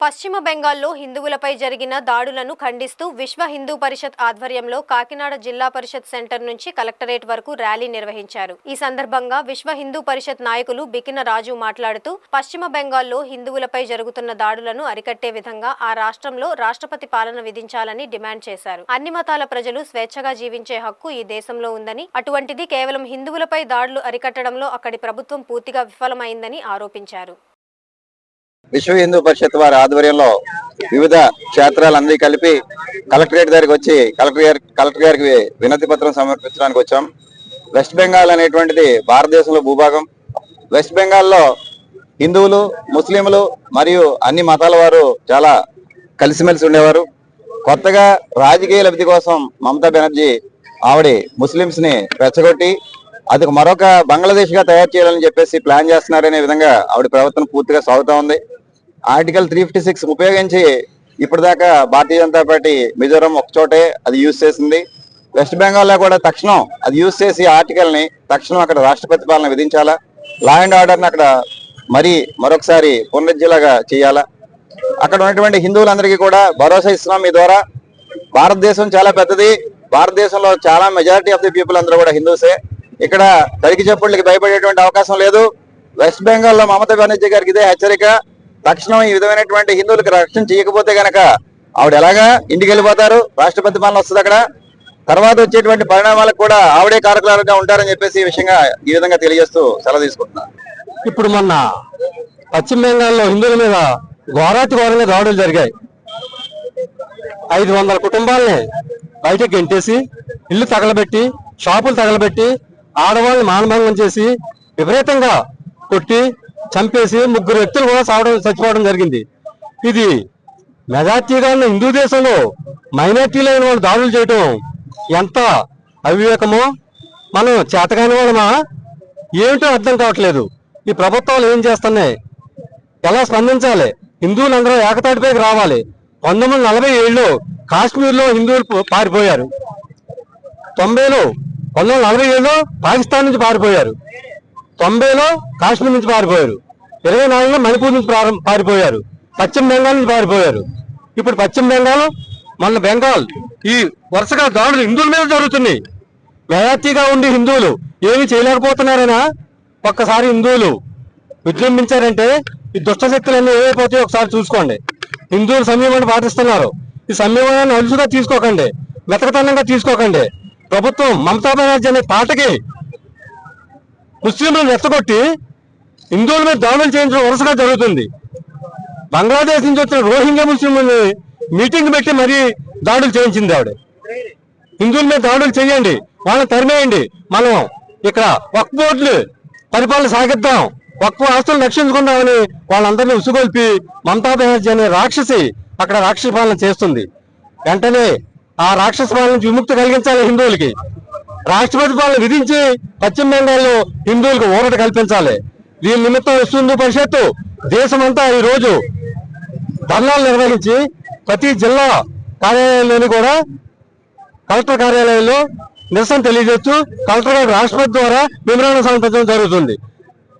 పశ్చిమ బెంగాల్లో హిందువులపై జరిగిన దాడులను ఖండిస్తూ విశ్వ హిందూ పరిషత్ ఆధ్వర్యంలో కాకినాడ జిల్లా పరిషత్ సెంటర్ నుంచి కలెక్టరేట్ వరకు ర్యాలీ నిర్వహించారు. ఈ సందర్భంగా విశ్వ హిందూ పరిషత్ నాయకులు బికిన రాజు మాట్లాడుతూ పశ్చిమ బెంగాల్లో హిందువులపై జరుగుతున్న దాడులను అరికట్టే విధంగా ఆ రాష్ట్రంలో రాష్ట్రపతి పాలన విధించాలని డిమాండ్ చేశారు. అన్ని మతాల ప్రజలు స్వేచ్ఛగా జీవించే హక్కు ఈ దేశంలో ఉందని, అటువంటిది కేవలం హిందువులపై దాడులు అరికట్టడంలో అక్కడి ప్రభుత్వం పూర్తిగా విఫలమైందని ఆరోపించారు. విశ్వ హిందూ పరిషత్ వారి ఆధ్వర్యంలో వివిధ క్షేత్రాలన్నీ కలిపి కలెక్టరేట్ దగ్గరికి వచ్చి కలెక్టర్ గారికి వినతి పత్రం సమర్పించడానికి వచ్చాం. వెస్ట్ బెంగాల్ అనేటువంటిది భారతదేశంలో భూభాగం. వెస్ట్ బెంగాల్లో హిందువులు, ముస్లింలు మరియు అన్ని మతాల వారు చాలా కలిసిమెలిసి ఉండేవారు. కొత్తగా రాజకీయ లబ్ధి కోసం మమతా బెనర్జీ ఆవిడ ముస్లింస్ ని రెచ్చగొట్టి అది మరొక బంగ్లాదేశ్ గా తయారు చేయాలని చెప్పేసి ప్లాన్ చేస్తున్నారనే విధంగా ఆవిడ ప్రవర్తన పూర్తిగా సాగుతా ఉంది. ఆర్టికల్ 356 ఉపయోగించి ఇప్పటిదాకా భారతీయ జనతా పార్టీ మిజోరం ఒక చోటే అది యూజ్ చేసింది. వెస్ట్ బెంగాల్లో కూడా తక్షణం అది యూజ్ చేసి ఆర్టికల్ ని తక్షణం అక్కడ రాష్ట్రపతి పాలన విధించాలా, లా అండ్ ఆర్డర్ ని అక్కడ మరొకసారి పునరుజ్జీలాగా చేయాలా. అక్కడ ఉన్నటువంటి హిందువులందరికీ కూడా భరోసా ఇస్తున్నాం. మీ ద్వారా భారతదేశం చాలా పెద్దది. భారతదేశంలో చాలా మెజారిటీ ఆఫ్ ది పీపుల్ అందరూ కూడా హిందూసే. ఇక్కడ తడికి చెప్పుళ్ళకి భయపడేటువంటి అవకాశం లేదు. వెస్ట్ బెంగాల్లో మమతా బెనర్జీ గారికి ఇదే హెచ్చరిక. తక్షణం ఈ విధమైనటువంటి హిందువులకు రక్షణ చేయకపోతే గనక ఆవిడ ఎలాగా ఇంటికి వెళ్ళిపోతారు, రాష్ట్రపతి పాలన వస్తుంది. అక్కడ తర్వాత వచ్చేటువంటి పరిణామాలకు కూడా ఆవిడే కారకులుగా ఉంటారని చెప్పేసి ఈ విధంగా తెలియజేస్తూ సెలవు తీసుకుంటున్నారు. ఇప్పుడు మొన్న పశ్చిమ బెంగాల్లో హిందువుల మీద ఘోరంగా దాడులు జరిగాయి. 500 కుటుంబాలని బయటకు గెంటేసి, ఇల్లు తగలబెట్టి, షాపులు తగలబెట్టి, ఆడవాళ్ళని మానభంగం చేసి, విపరీతంగా కొట్టి చంపేసి 3 వ్యక్తులు కూడా చచ్చిపోవడం జరిగింది. ఇది మెజార్టీగా ఉన్న హిందూ దేశంలో మైనార్టీలో అయిన వాళ్ళు దాడులు చేయటం ఎంత అవివేకమో, మనం చేతకాని వాళ్ళమా ఏమిటో అర్థం కావట్లేదు. ఈ ప్రభుత్వాలు ఏం చేస్తున్నాయి, ఎలా స్పందించాలి? హిందువులందరూ ఏకతాటిపైకి రావాలి. 1947లో కాశ్మీర్లో హిందువులు పారిపోయారు. 1947లో పాకిస్తాన్ నుంచి పారిపోయారు. 90లో కాశ్మీర్ నుంచి పారిపోయారు. 24లో మణిపూర్ నుంచి పారిపోయారు. పశ్చిమ బెంగాల్ నుంచి పారిపోయారు. ఇప్పుడు పశ్చిమ బెంగాల్, మన బెంగాల్ ఈ వరుసగా దాడులు హిందువుల మీద జరుగుతున్నాయి. మెజార్టీగా ఉండి హిందువులు ఏమి చేయలేకపోతున్నారైనా ఒక్కసారి హిందువులు విజృంభించారంటే ఈ దుష్ట శక్తులన్నీ ఏమైపోతాయో ఒకసారి చూసుకోండి. హిందువులు సంయమాన్ని పాటిస్తున్నారు. ఈ సంయమాన్ని అలుసుగా తీసుకోకండి, మెతకతనంగా తీసుకోకండి. ప్రభుత్వం మమతా బెనర్జీ అనే పాటకి ముస్లింలను రెచ్చగొట్టి హిందువుల మీద దాడులు చేయించడం వరుసగా జరుగుతుంది. బంగ్లాదేశ్ నుంచి వచ్చిన రోహింగ్యా ముస్లింలని మీటింగ్ పెట్టి మరీ దాడులు చేయించింది ఆవిడ. హిందువుల మీద దాడులు చేయండి, వాళ్ళని తరిమేయండి. మనం ఇక్కడ వక్ఫ్ బోర్డులు పరిపాలన సాగిద్దాం, వక్ఫ్ ఆస్తులను రక్షించుకుందామని వాళ్ళందరినీ ఉసుగొల్పి మమతా బెనర్జీ అనే రాక్షసి అక్కడ రాక్షస పాలన చేస్తుంది. వెంటనే ఆ రాక్షస పాలన నుంచి విముక్తి కలిగించాలి హిందువులకి. రాష్ట్రపతి పాలన విధించి పశ్చిమ బెంగాల్లో హిందువులకు ఊరట కల్పించాలి. దీని నిమిత్తం విశ్వ హిందూ పరిషత్తు దేశమంతా ఈ రోజు ధర్నాలు నిర్వహించి ప్రతి జిల్లా కార్యాలయంలోని కూడా కలెక్టర్ కార్యాలయంలో నిరసన తెలియజేస్తూ కలెక్టర్ గారు రాష్ట్రపతి ద్వారా మెమోరాండం సమర్పించడం జరుగుతుంది.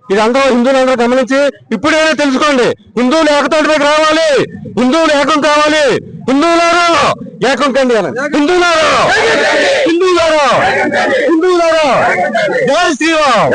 ఇది అందరూ హిందువులందరూ గమనించి ఇప్పుడైనా తెలుసుకోండి, హిందువులు ఏకతాటిపైకి రావాలి, హిందువులు ఏకం కావాలి. హిందువులారా ఏకం కండి అని, హిందువులారా జై శ్రీరామ్.